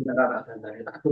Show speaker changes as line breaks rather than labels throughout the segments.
Nakakaganda rin. Ako,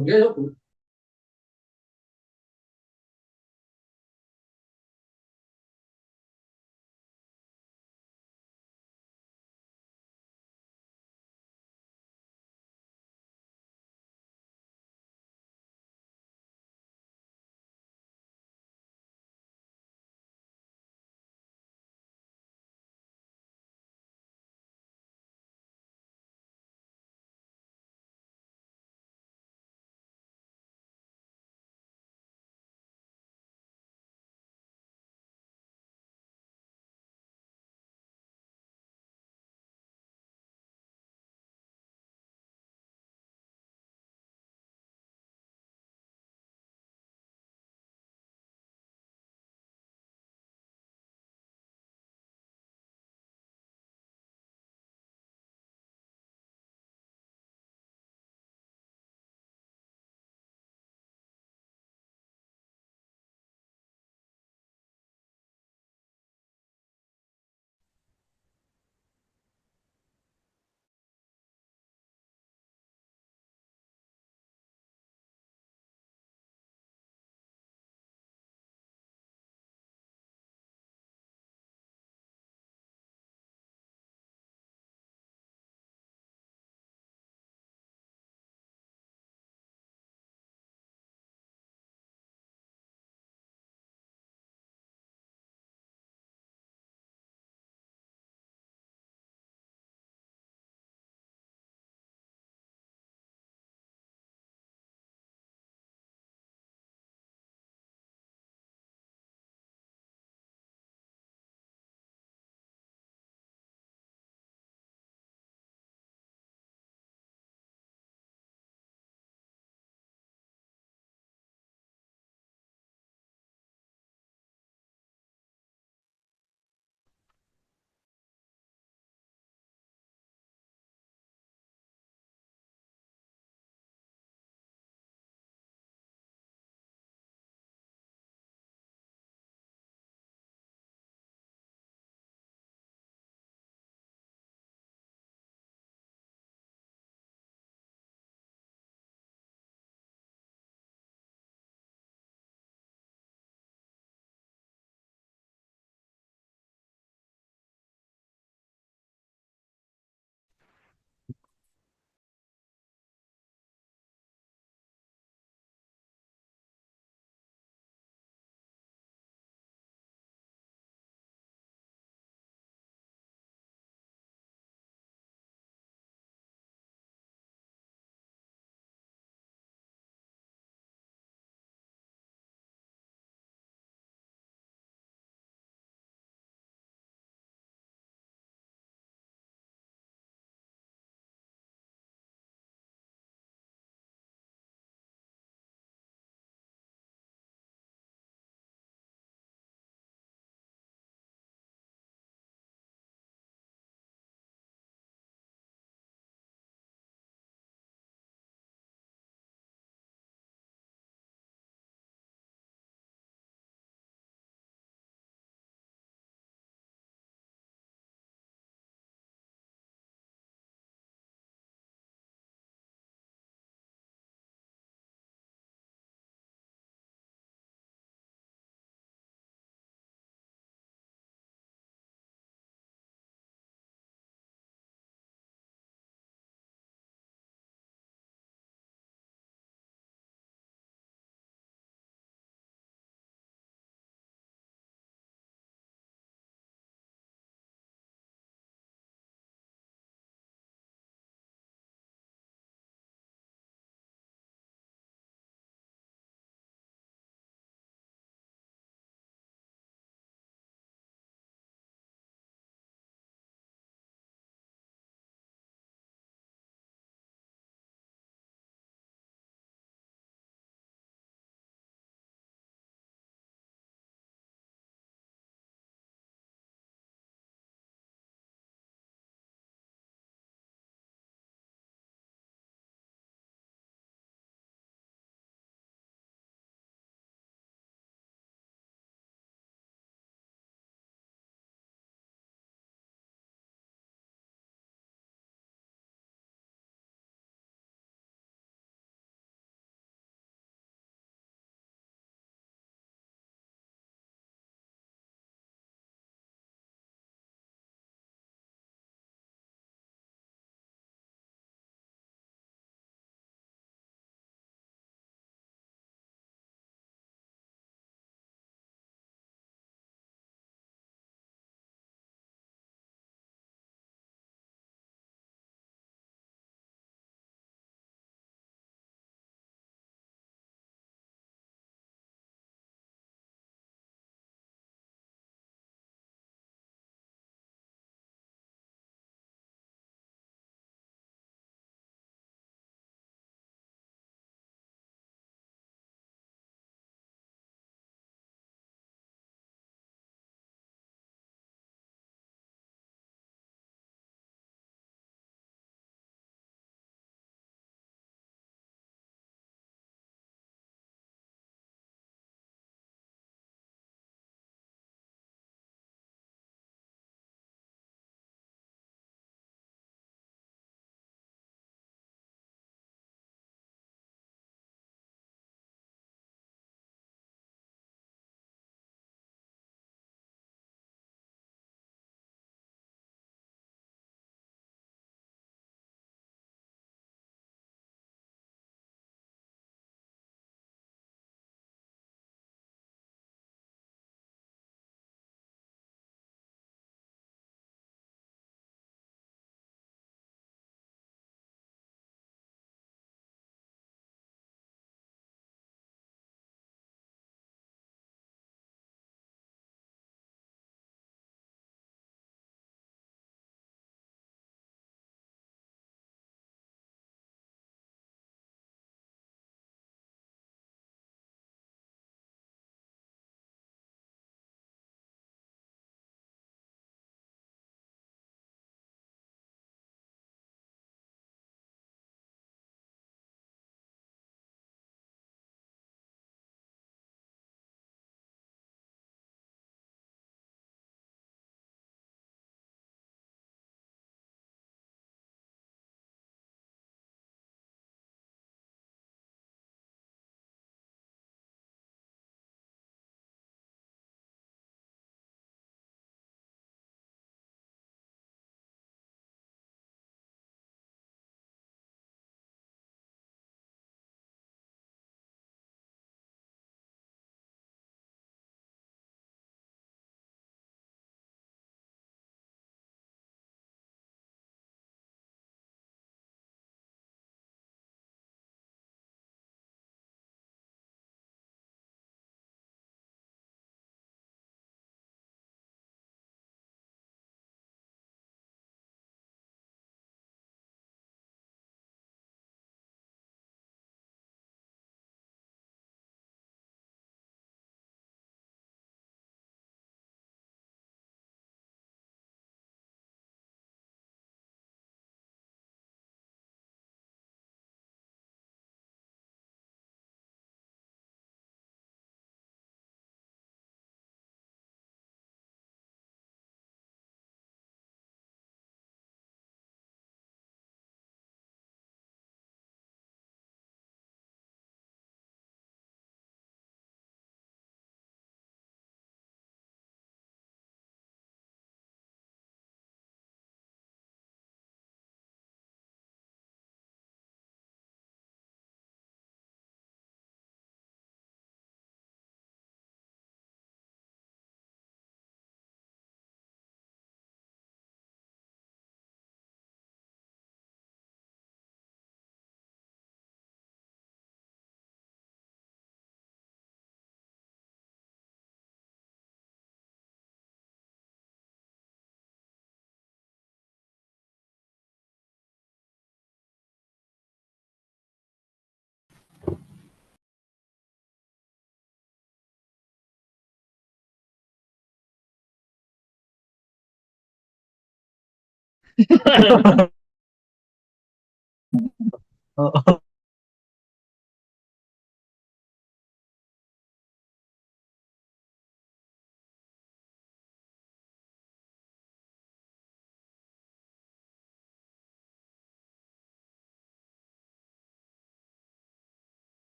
Oh,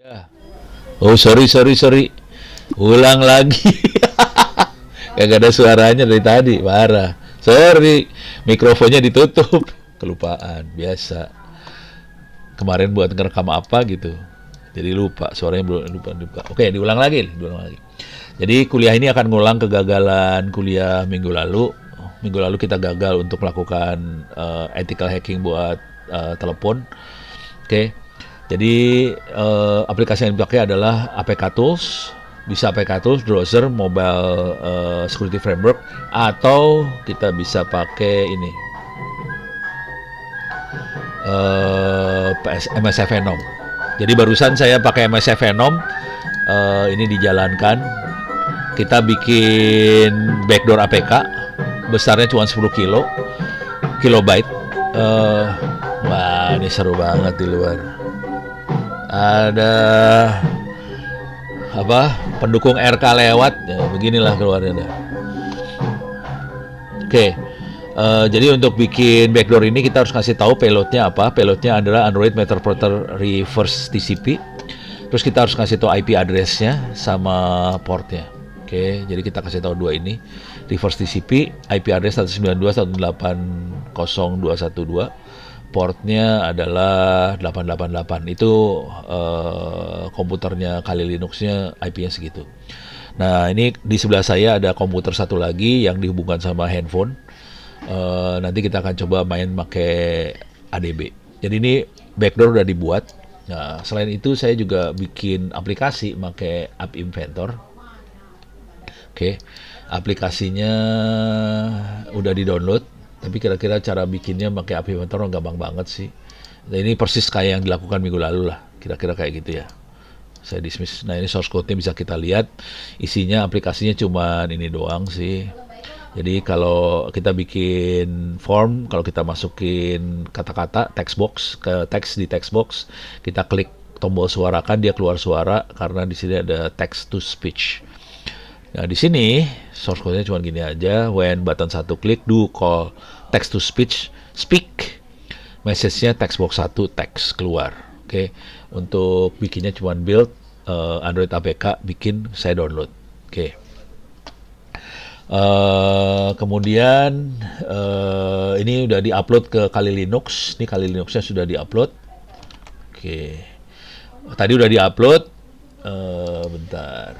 Ya. Oh, sorry, sorry, sorry. Ulang lagi. Kagak ada suaranya dari tadi, parah. Sorry, mikrofonnya ditutup. Kelupaan, biasa. Kemarin buat ngerekam apa gitu. Jadi lupa, suaranya belum lupa. Oke, diulang lagi. Jadi kuliah ini akan ngulang kegagalan kuliah minggu lalu. Minggu lalu kita gagal untuk melakukan ethical hacking buat telepon. Oke. Jadi aplikasi yang dipakai adalah APK Tools, bisa APK Tools, browser, mobile security framework, atau kita bisa pakai ini MSF Venom. Jadi barusan saya pakai MSF Venom, ini dijalankan. Kita bikin backdoor APK, besarnya cuma 10 kilobyte. Wah, ini seru banget di luar. Ada apa? Pendukung RK lewat, ya, beginilah keluarnya. Oke. Jadi untuk bikin backdoor ini kita harus kasih tahu payloadnya apa. Payloadnya adalah Android Metaplotter Reverse TCP. Terus kita harus kasih tahu IP address-nya sama portnya. Oke, jadi kita kasih tahu dua ini. Reverse TCP, IP address 192.168.0.212. Portnya adalah 888. Itu komputernya kali Linux-nya IP-nya segitu. Nah, ini di sebelah saya ada komputer satu lagi yang dihubungkan sama handphone. Nanti kita akan coba main pakai ADB. Jadi ini backdoor udah dibuat. Nah, selain itu saya juga bikin aplikasi pakai App Inventor. Oke, aplikasinya udah di-download, tapi kira-kira cara bikinnya pakai App Inventor gampang banget sih. Nah, ini persis kayak yang dilakukan minggu lalu lah, kira-kira kayak gitu ya. Saya dismiss. Nah, ini source code-nya bisa kita lihat. Isinya aplikasinya cuma ini doang sih. Jadi kalau kita bikin form, kalau kita masukin kata-kata text box ke teks di text box, kita klik tombol suarakan, dia keluar suara karena di sini ada text to speech. Nah, di sini source code-nya cuma gini aja. When button satu klik, do call text to speech, speak. Message-nya text box 1 text keluar. Oke. Untuk bikinnya cuma build Android APK, bikin saya download. Oke. Kemudian ini udah diupload ke Kali Linux. Ini Kali Linux-nya sudah diupload. Oke. Tadi udah diupload. Bentar.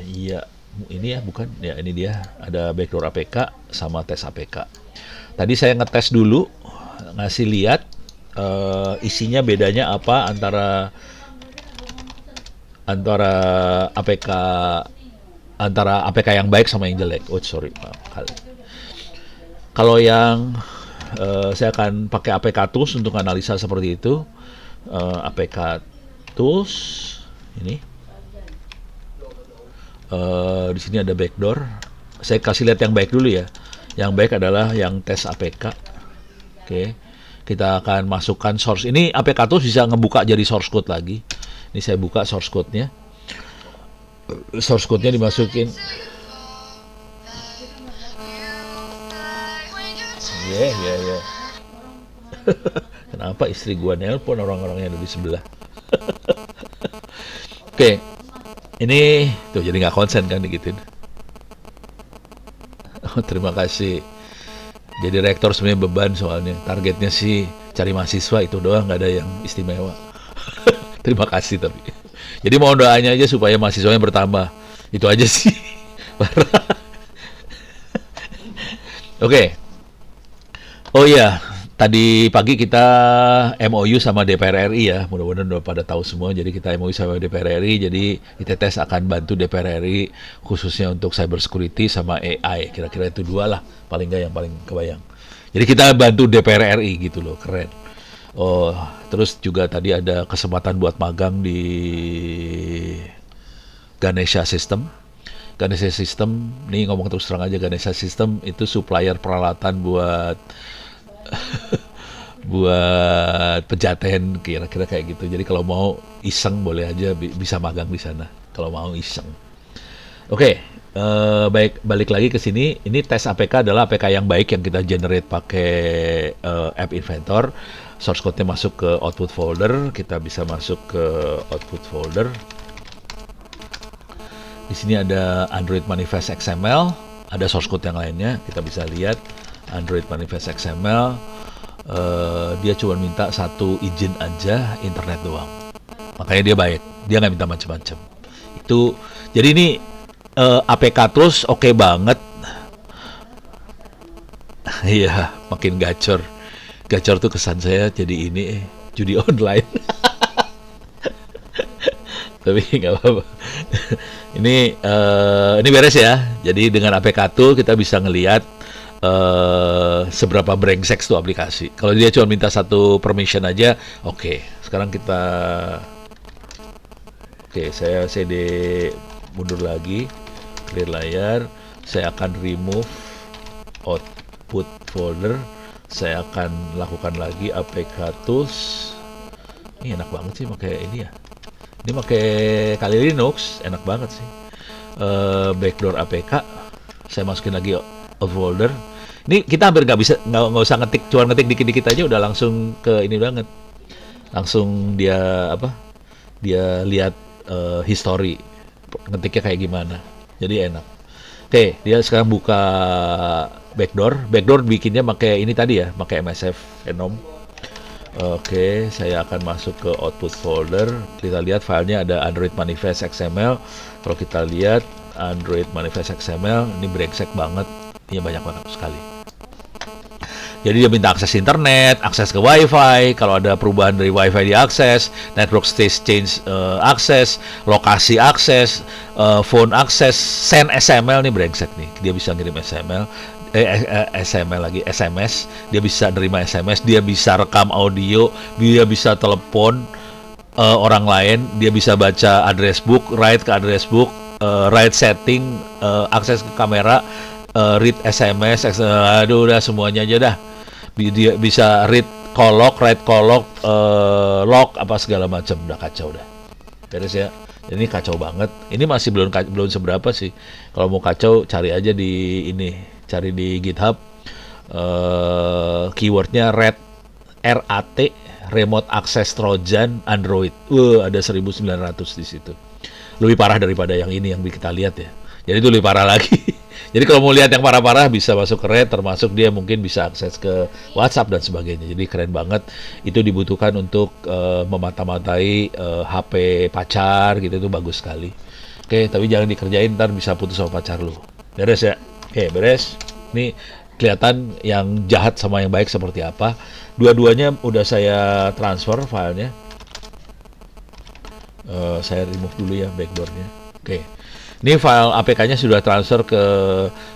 Iya, ini ya bukan? Ya, ini dia. Ada backdoor APK sama tes APK. Tadi saya ngetes dulu, ngasih lihat isinya bedanya apa antara APK yang baik sama yang jelek. Oh, sorry. Kalau yang saya akan pakai APK Tools untuk analisa seperti itu. APK Tools ini. Di sini ada backdoor. Saya kasih lihat yang baik dulu ya. Yang baik adalah yang tes APK. Oke. Kita akan masukkan source. Ini APK Tools bisa ngebuka jadi source code lagi. Ini saya buka source code-nya. Source code-nya dimasukin. Yeah. Kenapa istri gua nelpon, orang-orangnya ada di sebelah. Oke. Ini tuh jadi nggak konsen kan digituin. Oh, terima kasih. Jadi rektor sebenarnya beban soalnya. Targetnya sih cari mahasiswa itu doang, nggak ada yang istimewa. Terima kasih tapi. Jadi mohon doanya aja supaya mahasiswanya bertambah. Itu aja sih. Oke. Oh iya, tadi pagi kita MOU sama DPR RI ya. Mudah-mudahan udah pada tahu semua. Jadi kita MOU sama DPR RI. Jadi ITTS akan bantu DPR RI khususnya untuk cyber security sama AI. Kira-kira itu dua lah. Paling nggak yang paling kebayang. Jadi kita bantu DPR RI gitu loh. Keren. Oh, terus juga tadi ada kesempatan buat magang di Ganesha System. Ganesha System, nih ngomong terus terang aja, Ganesha System itu supplier peralatan buat buat pejaten, kira-kira kayak gitu. Jadi kalau mau iseng boleh aja bisa magang di sana. Kalau mau iseng. Oke, baik, balik lagi ke sini. Ini tes APK adalah APK yang baik yang kita generate pakai App Inventor. source code-nya masuk ke output folder, kita bisa masuk ke output folder. Di sini ada Android Manifest XML, ada source code yang lainnya, kita bisa lihat Android Manifest XML. Dia cuma minta satu izin aja, internet doang. Makanya dia baik, dia nggak minta macam-macam. Itu jadi ini APK Tools oke banget. Iya, makin gacor. Gacor tuh kesan saya jadi ini judi online. Tapi nggak apa-apa. Ini beres ya. Jadi dengan APK Tool kita bisa ngelihat seberapa brengsek tuh aplikasi. Kalau dia cuma minta satu permission aja, oke. Sekarang kita, saya CD mundur lagi, clear layar. Saya akan remove output folder. Saya akan lakukan lagi APK Tools. Ini enak banget sih pakai ini ya. Ini pakai Kali Linux, enak banget sih. Backdoor APK. Saya masukin lagi folder. Ini kita hampir nggak usah ngetik, cuma ngetik dikit-dikit aja udah langsung ke ini banget. Langsung dia Dia lihat history ngetiknya kayak gimana. Jadi enak. Oke, dia sekarang buka backdoor. Backdoor bikinnya pakai ini tadi ya, pakai MSF Venom. Oke, saya akan masuk ke output folder. Kita lihat filenya ada Android Manifest XML. Kalau kita lihat Android Manifest XML, ini brengsek banget. Ini banyak banget sekali. Jadi dia minta akses internet, akses ke WiFi. Kalau ada perubahan dari WiFi diakses, network state change akses, lokasi akses, phone akses, send SML nih brengsek nih. Dia bisa ngirim SMS, dia bisa nerima SMS, dia bisa rekam audio, dia bisa telepon orang lain, dia bisa baca address book, write ke address book, write setting, akses ke kamera, read SMS, aduh udah semuanya aja dah. Dia bisa read kolok, write kolok, log apa segala macam, udah kacau dah. Beres ya. Ini kacau banget. Ini masih belum seberapa sih. Kalau mau kacau cari aja di ini. Cari di GitHub keywordnya RAT Remote Access Trojan Android. Ada 1900 di situ. Lebih parah daripada yang ini yang kita lihat ya. Jadi itu lebih parah lagi. Jadi kalau mau lihat yang parah-parah bisa masuk ke RAT, termasuk dia mungkin bisa akses ke WhatsApp dan sebagainya. Jadi keren banget. Itu dibutuhkan untuk memata-matai HP pacar gitu, itu bagus sekali. Oke, tapi jangan dikerjain, ntar bisa putus sama pacar lu. Beres ya? Oke, beres. Ini kelihatan yang jahat sama yang baik seperti apa. Dua-duanya udah saya transfer filenya. Saya remove dulu ya backdoornya. Oke. Ini file APK-nya sudah transfer ke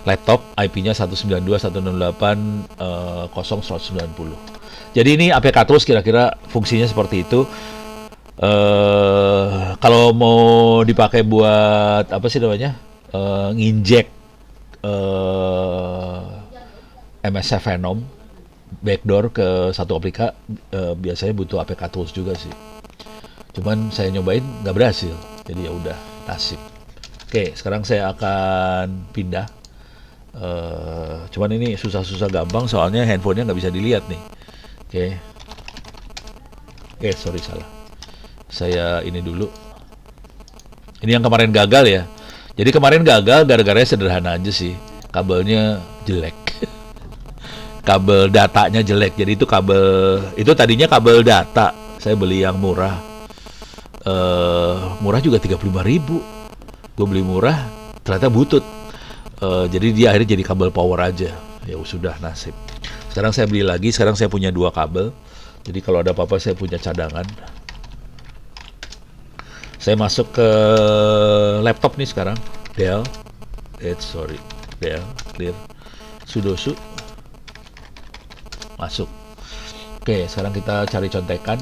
laptop, IP-nya 192.168.0.190. Jadi ini APK Tools kira-kira fungsinya seperti itu. Kalau mau dipakai buat apa sih namanya? Nginjek MSF Venom backdoor ke satu APK, biasanya butuh APK Tools juga sih. Cuman saya nyobain nggak berhasil, jadi ya udah nasib. Oke, sekarang saya akan pindah. Cuman ini susah-susah gampang soalnya handphonenya nggak bisa dilihat nih. Oke, sorry salah. Saya ini dulu. Ini yang kemarin gagal ya. Jadi kemarin gagal gara-gara sederhana aja sih. Kabelnya jelek. Kabel datanya jelek. Jadi itu tadinya kabel data. Saya beli yang murah. Murah juga 35.000. Gue beli murah, ternyata butut. Jadi dia akhirnya jadi kabel power aja. Ya sudah nasib. Sekarang saya beli lagi. Sekarang saya punya 2 kabel. Jadi kalau ada apa-apa saya punya cadangan. Saya masuk ke laptop nih sekarang. Dell, clear, sudosu, masuk. Oke, sekarang kita cari contekan.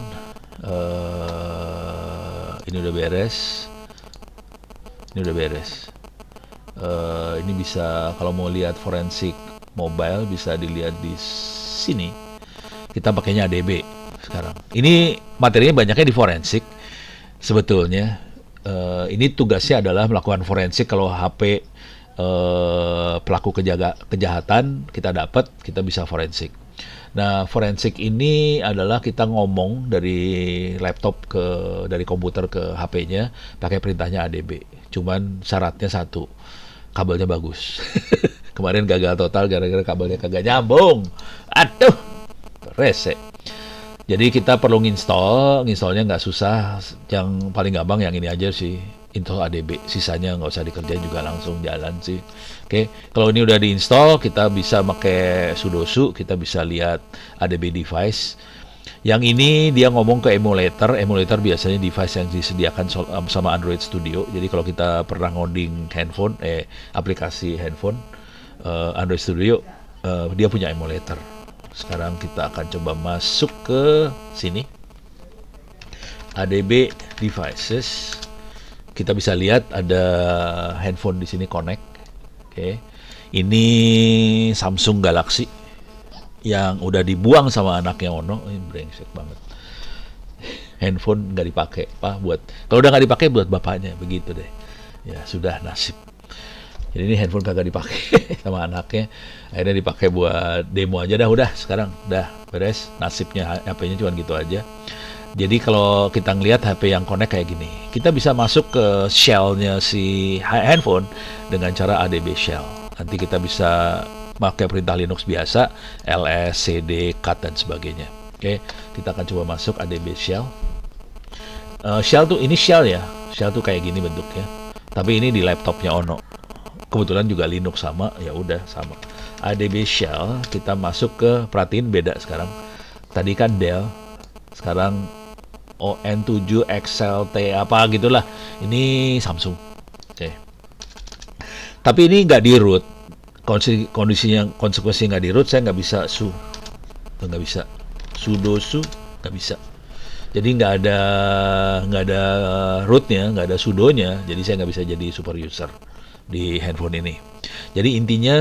Ini udah beres. Ini bisa, kalau mau lihat forensik mobile bisa dilihat di sini. Kita pakainya ADB sekarang. Ini materinya banyaknya di forensik. Sebetulnya ini tugasnya adalah melakukan forensik kalau HP pelaku kejahatan kita dapat, kita bisa forensik. Nah, forensik ini adalah kita ngomong dari laptop dari komputer ke HP-nya pakai perintahnya ADB. Cuman syaratnya satu, kabelnya bagus. Kemarin gagal total gara-gara kabelnya kagak nyambung. Aduh, rese. Jadi kita perlu nginstallnya nggak susah. Yang paling gampang yang ini aja sih, install ADB. Sisanya nggak usah dikerjain juga langsung jalan sih. Oke, kalau ini udah diinstal, kita bisa pakai sudosu, kita bisa lihat ADB device. Yang ini dia ngomong ke emulator. Emulator biasanya device yang disediakan sama Android Studio. Jadi kalau kita pernah ngoding aplikasi handphone Android Studio, dia punya emulator. Sekarang kita akan coba masuk ke sini, ADB devices. Kita bisa lihat ada handphone di sini connect. Oke. Ini Samsung Galaxy yang udah dibuang sama anaknya Ono. Ini brengsek banget. Handphone nggak dipakai, Pak, kalau udah nggak dipakai buat bapaknya, begitu deh. Ya sudah, nasib. Jadi ini handphone kagak dipakai sama anaknya, akhirnya dipakai buat demo aja dah. Udah sekarang udah beres, nasibnya HP-nya cuma gitu aja. Jadi kalau kita ngelihat HP yang connect kayak gini, kita bisa masuk ke shell-nya si handphone dengan cara ADB shell. Nanti kita bisa pakai perintah Linux biasa, ls, cd, cut dan sebagainya. Oke, kita akan coba masuk ADB shell. Shell tuh ini shell ya, shell tuh kayak gini bentuknya. Tapi ini di laptopnya Ono. Kebetulan juga Linux sama, ya udah sama. ADB shell, kita masuk ke, perhatiin beda sekarang. Tadi kan Dell, sekarang ON7 XLT apa gitulah. Ini Samsung. Oke. Tapi ini nggak di root. Konsekuensi nggak di root, saya nggak bisa sudosu, nggak bisa. Jadi nggak ada rootnya, nggak ada sudonya. Jadi saya nggak bisa jadi super user di handphone ini. Jadi intinya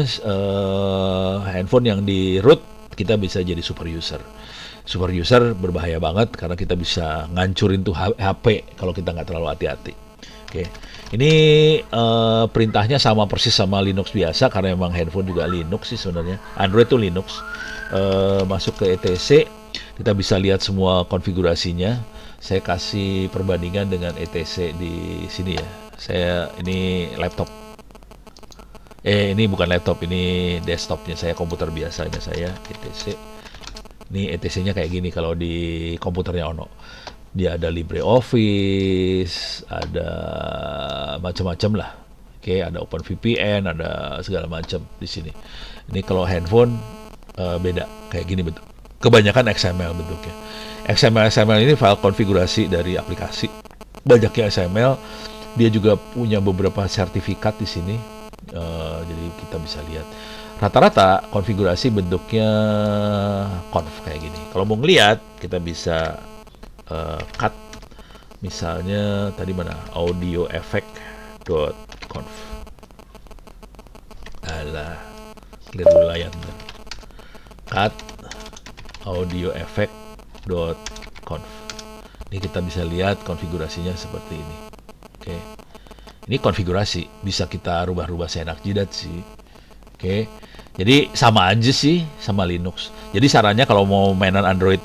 handphone yang di root kita bisa jadi super user. Super user berbahaya banget karena kita bisa ngancurin tuh HP kalau kita nggak terlalu hati-hati. Oke, ini perintahnya sama persis sama Linux biasa karena memang handphone juga Linux sih sebenarnya. Android tuh Linux. Masuk ke etc, kita bisa lihat semua konfigurasinya. Saya kasih perbandingan dengan etc di sini ya. Ini laptop. Ini bukan laptop, ini desktopnya saya, komputer biasanya saya, etc. Ini etc-nya kayak gini kalau di komputernya Ono. Dia ada LibreOffice, ada macam-macam lah. Oke, ada OpenVPN, ada segala macam di sini. Ini kalau handphone beda, kayak gini bentuk. Kebanyakan XML bentuknya. XML ini file konfigurasi dari aplikasi. Banyaknya XML. Dia juga punya beberapa sertifikat di sini. Jadi kita bisa lihat rata-rata konfigurasi bentuknya conf kayak gini. Kalau mau ngeliat kita bisa cut, misalnya tadi mana, audio effect.conf. Alah, clear dulu layar. Cut audio effect.conf. Ini kita bisa lihat konfigurasinya seperti ini. Oke. Ini konfigurasi, bisa kita rubah-rubah seenak jidat sih. Oke. Jadi sama aja sih sama Linux. Jadi sarannya kalau mau mainan Android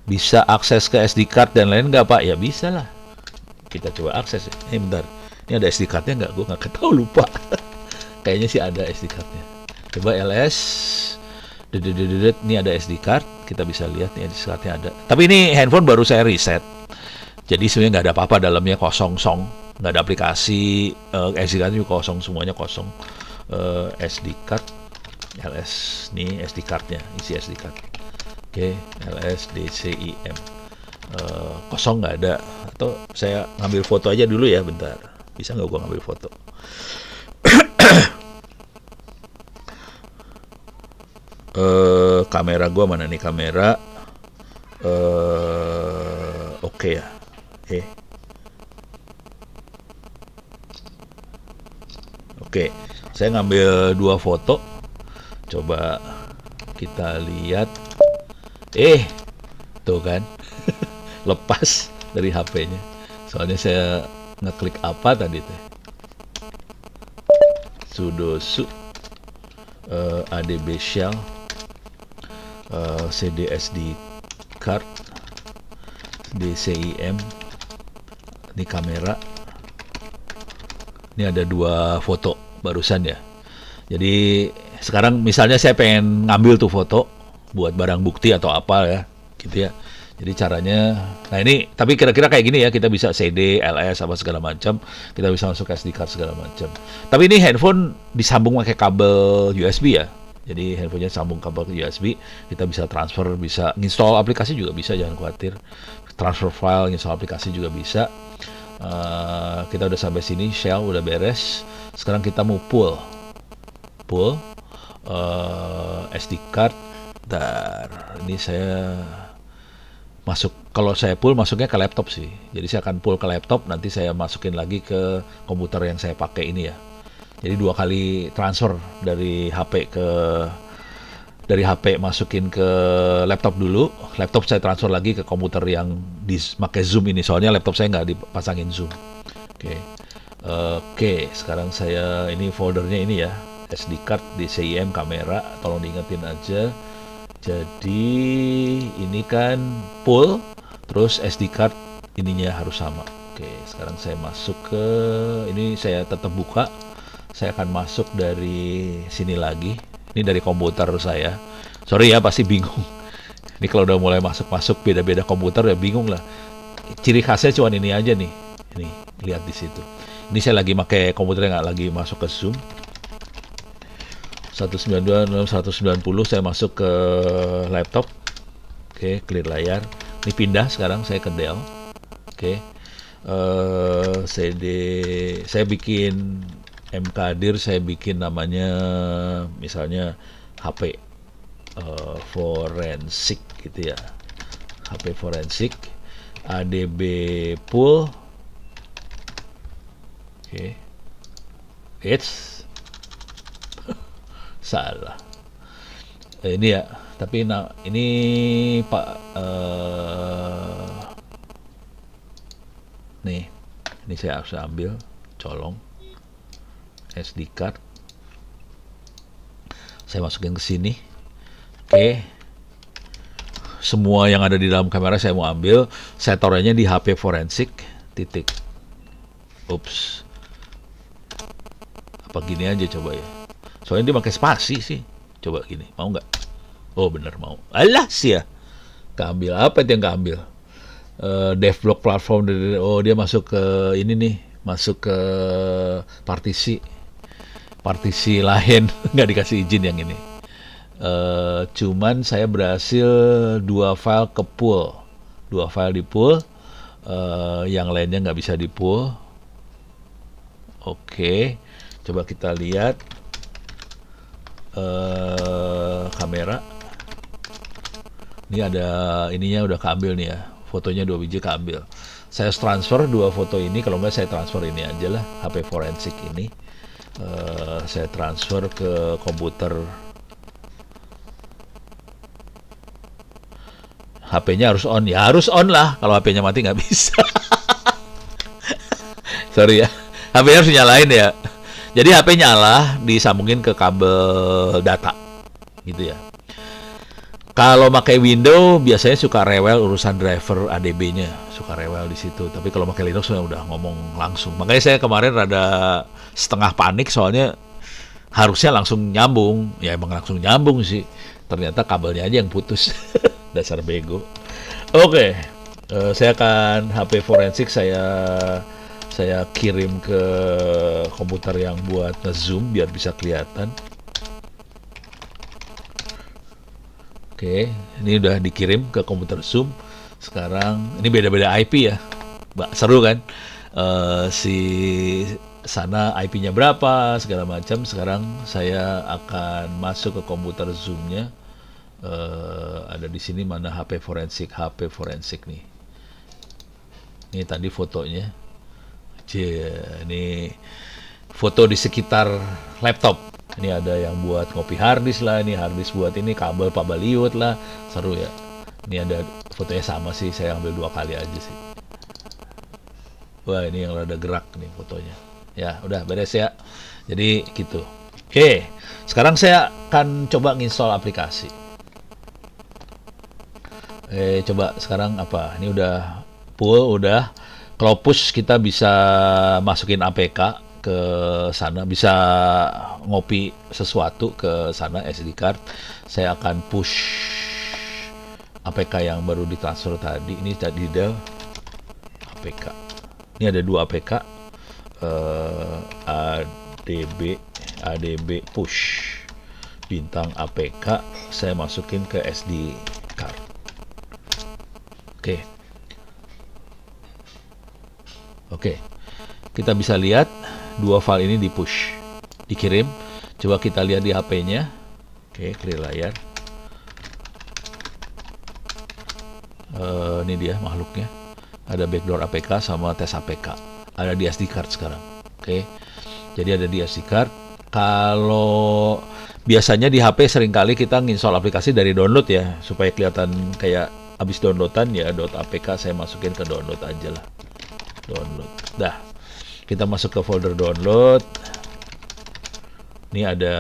bisa akses ke SD card dan lain nggak Pak? Ya bisa lah. Kita coba akses. Ini bentar. Ini ada SD card-nya nggak? Gue nggak tahu, lupa. Kayaknya sih ada SD card-nya. Coba ls. Ini ada SD card. Kita bisa lihat nih SD card-nya ada. Tapi ini handphone baru saya reset. Jadi sebenarnya nggak ada apa-apa, dalamnya kosong, nggak ada aplikasi, SD card juga kosong, semuanya kosong. SD card, ls, nih SD cardnya, isi SD card. Oke, ls dcim, kosong nggak ada. Atau saya ngambil foto aja dulu ya, bentar. Bisa nggak gua ngambil foto? Kamera gua mana nih, kamera? Oke ya. Oke, saya ngambil 2 foto. Coba kita lihat. Tuh kan, lepas dari HP-nya. Soalnya saya ngeklik apa tadi teh? Sudosu ADB shell. CD SD card, DCIM, ini kamera. Ini ada 2 foto barusan ya. Jadi sekarang misalnya saya pengen ngambil tuh foto buat barang bukti atau apa ya, gitu ya. Jadi caranya, nah ini tapi kira-kira kayak gini ya, kita bisa CD, LS apa segala macam, kita bisa masuk SD card segala macam. Tapi ini handphone disambung pakai kabel USB ya. Jadi handphonenya sambung kabel ke USB, kita bisa transfer, bisa install aplikasi juga bisa, jangan khawatir. Transfer file, install aplikasi juga bisa. Kita udah sampai sini, shell udah beres. Sekarang kita mau pull SD card. Dan ini saya masuk, kalau saya pull masuknya ke laptop sih. Jadi saya akan pull ke laptop, nanti saya masukin lagi ke komputer yang saya pakai ini ya. Jadi 2 kali transfer dari HP masukin ke laptop dulu. Laptop saya transfer lagi ke komputer yang pakai Zoom ini. Soalnya laptop saya nggak dipasangin Zoom. Oke, sekarang saya ini foldernya ini ya. SD card, DCIM, kamera. Tolong diingetin aja. Jadi ini kan pull, terus SD card ininya harus sama. Oke, sekarang saya masuk ke ini, saya tetap buka. Saya akan masuk dari sini lagi. Ini dari komputer saya. Sorry ya, pasti bingung. Ini kalau udah mulai masuk-masuk beda-beda komputer ya bingung lah. Ciri khasnya cuma ini aja nih. Ini lihat di situ. Ini saya lagi pakai komputer yang nggak lagi masuk ke Zoom. 192, 190 saya masuk ke laptop. Oke, clear layar. Ini pindah sekarang saya ke Dell. Oke. CD saya bikin mkdir, saya bikin namanya misalnya HP forensik gitu ya. HP forensik, ADB pool. Oke. It's salah. Ini ya, tapi ini Pak nih. Ini saya harus ambil, colong SD card. Saya masukin ke sini. Oke. Semua yang ada di dalam kamera saya mau ambil, saya taruhnya di HP forensik titik. Ups. Apa gini aja coba ya. Soalnya dia pakai spasi sih. Coba gini, mau nggak? Oh bener mau. Alah sih ya. Keambil apa itu yang keambil? Devblock platform. Oh dia masuk ke ini nih. Masuk ke partisi lain. Nggak dikasih izin yang ini. Cuman saya berhasil 2 file ke pull. 2 file di pull. Yang lainnya nggak bisa di pull. Oke. Coba kita lihat. Kamera ini ada ininya udah keambil nih ya, fotonya 2 biji keambil. Saya transfer 2 foto ini, kalau nggak saya transfer ini aja lah, HP forensik ini. Saya transfer ke komputer. HP-nya harus on ya, harus on lah, kalau HP-nya mati nggak bisa. Sorry ya, HP-nya harus nyalain ya. Jadi HP nyala, disambungin ke kabel data, gitu ya. Kalau pakai Windows biasanya suka rewel urusan driver ADB-nya, suka rewel di situ. Tapi kalau pakai Linux udah ngomong langsung. Makanya saya kemarin rada setengah panik soalnya harusnya langsung nyambung. Ya emang langsung nyambung sih. Ternyata kabelnya aja yang putus. Dasar bego. Oke, saya akan HP forensik saya kirim ke komputer yang buat nge-zoom biar bisa kelihatan. Oke, ini udah dikirim ke komputer Zoom. Sekarang ini beda-beda IP ya. Seru kan? Si sana IP-nya berapa, segala macam. Sekarang saya akan masuk ke komputer Zoom-nya. Ada di sini mana HP forensik nih. Ini tadi fotonya. Ini foto di sekitar laptop. Ini ada yang buat ngopi harddisk lah, ini harddisk buat ini, kabel Pak Baliut lah, seru ya. Ini ada fotonya sama sih, saya ambil 2 kali aja sih. Wah ini yang rada gerak nih fotonya. Ya udah beres ya. Jadi gitu. Oke, sekarang saya akan coba nginstall aplikasi. Coba sekarang apa? Ini udah full, udah. Kalau push kita bisa masukin APK ke sana, bisa ngopi sesuatu ke sana SD card. Saya akan push APK yang baru ditransfer tadi. Ini tadi ada APK. Ini ada dua APK. ADB push bintang APK saya masukin ke SD card. Oke, kita bisa lihat dua file ini di push, dikirim. Coba kita lihat di HP-nya. Oke, clear layar. Ini dia makhluknya. Ada backdoor APK sama tes APK. Ada di SD card sekarang. Oke, jadi ada di SD card. Kalau biasanya di HP seringkali kita nginstall aplikasi dari download ya, supaya kelihatan kayak habis downloadan ya. .apk saya masukin ke download aja lah. Download. Dah, kita masuk ke folder download. Ini ada,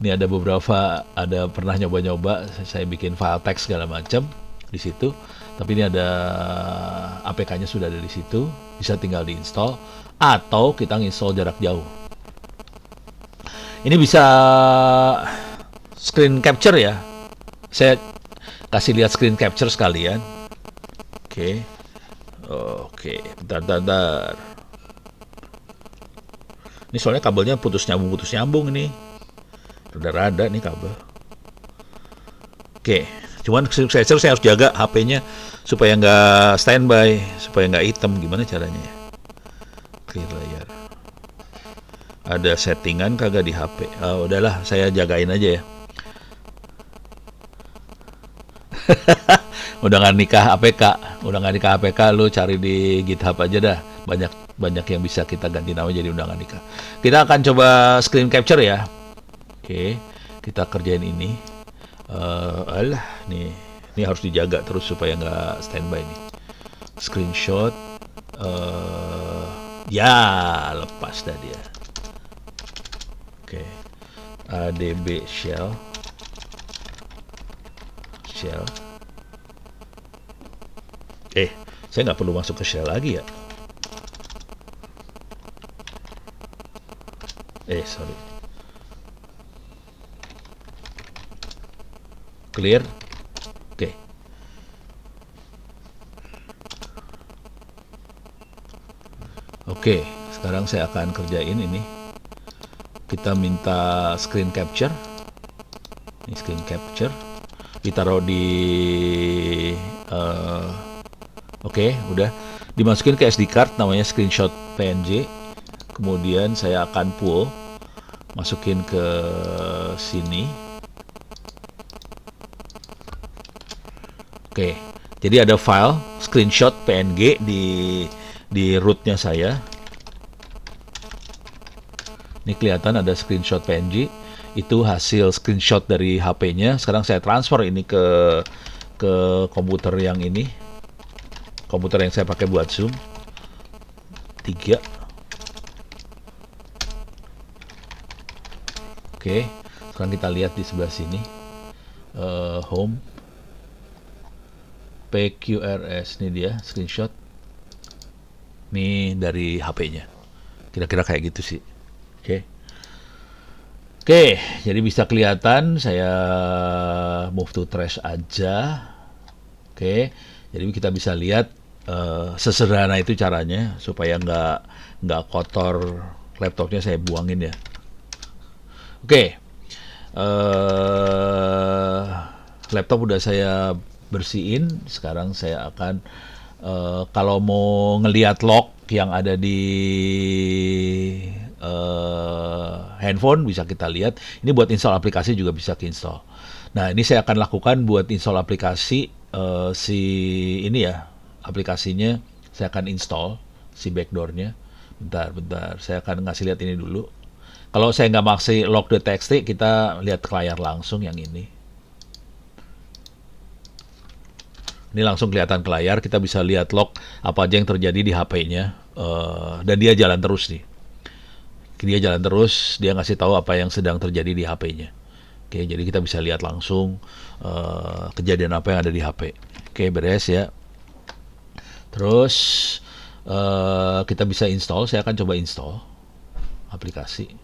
ini ada beberapa, ada pernah nyoba-nyoba saya bikin file teks segala macam di situ. Tapi ini ada APK-nya sudah ada di situ, bisa tinggal diinstal atau kita nginstall jarak jauh. Ini bisa screen capture ya. Saya kasih lihat screen capture sekalian. Oke, bentar. Ini soalnya kabelnya putus nyambung ini. Rada-rada nih kabel. Oke, cuman saya harus jaga HP-nya supaya nggak standby, supaya nggak hitam. Gimana caranya ya? Clear layar. Ada settingan kagak di HP? Udahlah, saya jagain aja ya. Undangan nikah APK, lu cari di GitHub aja dah. Banyak yang bisa kita ganti nama jadi undangan nikah. Kita akan coba screen capture ya. Oke, kita kerjain ini. Ini harus dijaga terus supaya nggak standby nih. Screenshot. Ya, lepas dah dia. Oke. ADB shell. Saya nggak perlu masuk ke shell lagi ya. Sorry. Clear. Oke, sekarang saya akan kerjain ini. Kita minta screen capture. Ini screen capture. Ditaruh di Oke, udah dimasukin ke SD card, namanya screenshot PNG. Kemudian saya akan pull, masukin ke sini. Oke, jadi ada file screenshot PNG di rootnya saya. Ini kelihatan ada screenshot PNG. Itu hasil screenshot dari HP-nya. Sekarang saya transfer ini ke komputer yang ini. Komputer yang saya pakai buat Zoom. 3. Oke, sekarang kita lihat di sebelah sini. Home. PQRS, ini dia screenshot. Ini dari HP-nya. Kira-kira kayak gitu sih. Oke, jadi bisa kelihatan. Saya move to trash aja. Oke, jadi kita bisa lihat sesederhana itu caranya supaya nggak kotor laptopnya. Saya buangin ya. Oke, laptop udah saya bersihin. Sekarang saya akan kalau mau ngelihat log yang ada di handphone bisa kita lihat. Ini buat install aplikasi juga bisa install. Nah, ini saya akan lakukan buat install aplikasi ini ya, aplikasinya saya akan install si backdoornya. Bentar, saya akan ngasih lihat ini dulu. Kalau saya nggak maksi log.txt, kita lihat ke layar langsung yang ini. Ini langsung kelihatan ke layar, kita bisa lihat log apa aja yang terjadi di HP-nya. Dan dia jalan terus nih. Dia jalan terus, dia ngasih tahu apa yang sedang terjadi di HP-nya. Oke, jadi kita bisa lihat langsung kejadian apa yang ada di HP. Oke, beres ya. Terus kita bisa install. Saya akan coba install aplikasi.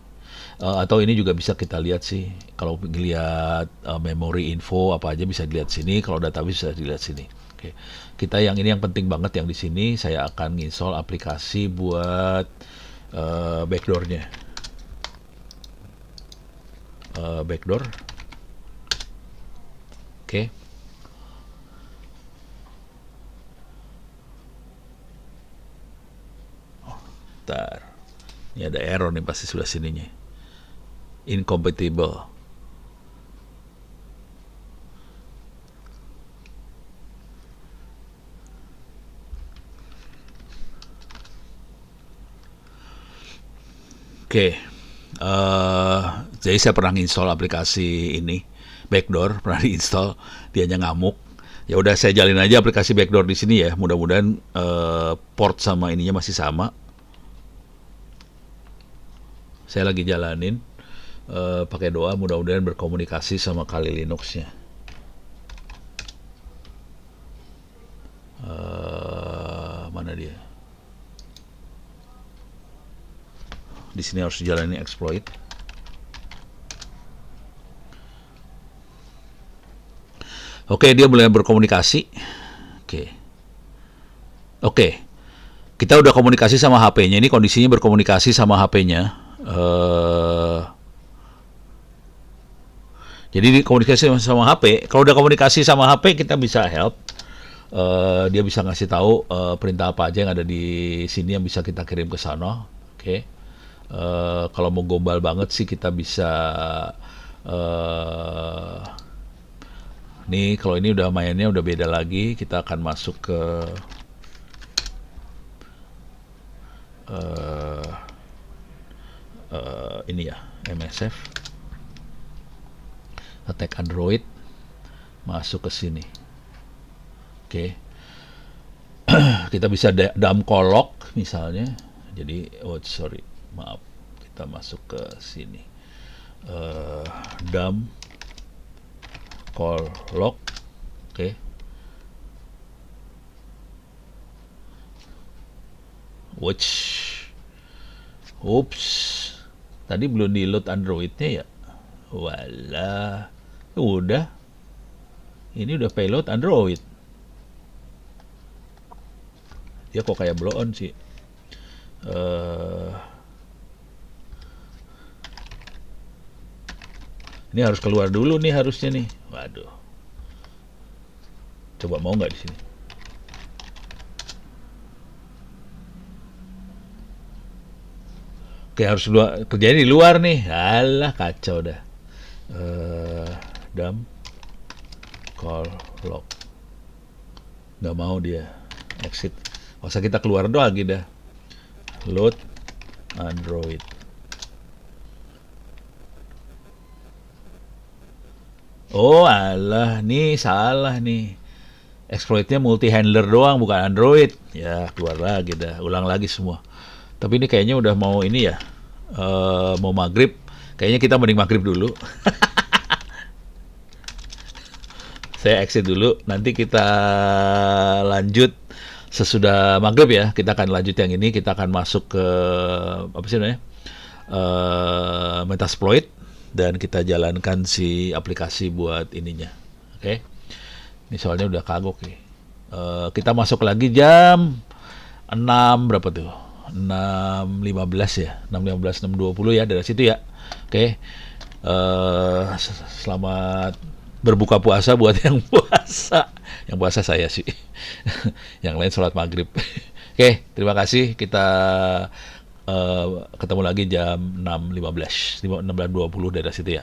Atau ini juga bisa kita lihat sih. Kalau lihat memory info apa aja bisa dilihat sini. Kalau database bisa dilihat sini. Oke, kita yang ini yang penting banget yang di sini. Saya akan install aplikasi buat backdoornya. Backdoor. Oke. Bentar. Ini ada error nih pasti sebelah sininya. Incompatible. Oke. Jadi saya pernah install aplikasi ini backdoor, pernah diinstal, dianya ngamuk. Ya udah saya jalin aja aplikasi backdoor di sini ya. Mudah-mudahan port sama ininya masih sama. Saya lagi jalanin pakai doa, mudah-mudahan berkomunikasi sama Kali Linux-nya. Mana dia? Di sini harus dijalani exploit. Oke, dia mulai berkomunikasi. Oke. Kita udah komunikasi sama HP-nya. Ini kondisinya berkomunikasi sama HP-nya. Jadi komunikasi sama HP. Kalau udah komunikasi sama HP, kita bisa help. Dia bisa ngasih tahu perintah apa aja yang ada di sini yang bisa kita kirim ke sana. Oke. Kalau mau gombal banget sih kita bisa nih kalau ini udah mainnya udah beda lagi, kita akan masuk ke ini ya, MSF attack Android, masuk ke sini. Oke. Kita bisa dump call misalnya. Jadi maaf, kita masuk ke sini. Dump call log. Oke. Oops. Tadi belum di-load Android-nya ya. Walah. Udah. Ini udah payload Android. Dia kok kayak blow on sih. Ini harus keluar dulu nih harusnya nih. Waduh. Coba mau nggak di sini? Oke, harus kerjanya di luar nih. Alah, kacau dah. Dump call log. Nggak mau dia. Exit. Masa kita keluar doang lagi dah. Load Android. Oh alah, nih salah nih. Exploitnya multi-handler doang, bukan Android. Ya, keluar lagi dah. Ulang lagi semua. Tapi ini kayaknya udah mau ini ya. Mau maghrib. Kayaknya kita mending maghrib dulu. Saya exit dulu. Nanti kita lanjut sesudah maghrib ya. Kita akan lanjut yang ini. Kita akan masuk ke apa sih namanya? Metasploit. Dan kita jalankan si aplikasi buat ininya. Oke. Ini soalnya udah kagok nih. Kita masuk lagi jam 6 berapa tuh? 6.15 ya. 6.15 6.20 ya dari situ ya. Oke. Selamat berbuka puasa buat yang puasa. Yang puasa saya sih. Yang lain sholat maghrib. Oke, terima kasih. Kita ketemu lagi jam 6.15, 16.20 dari situ ya.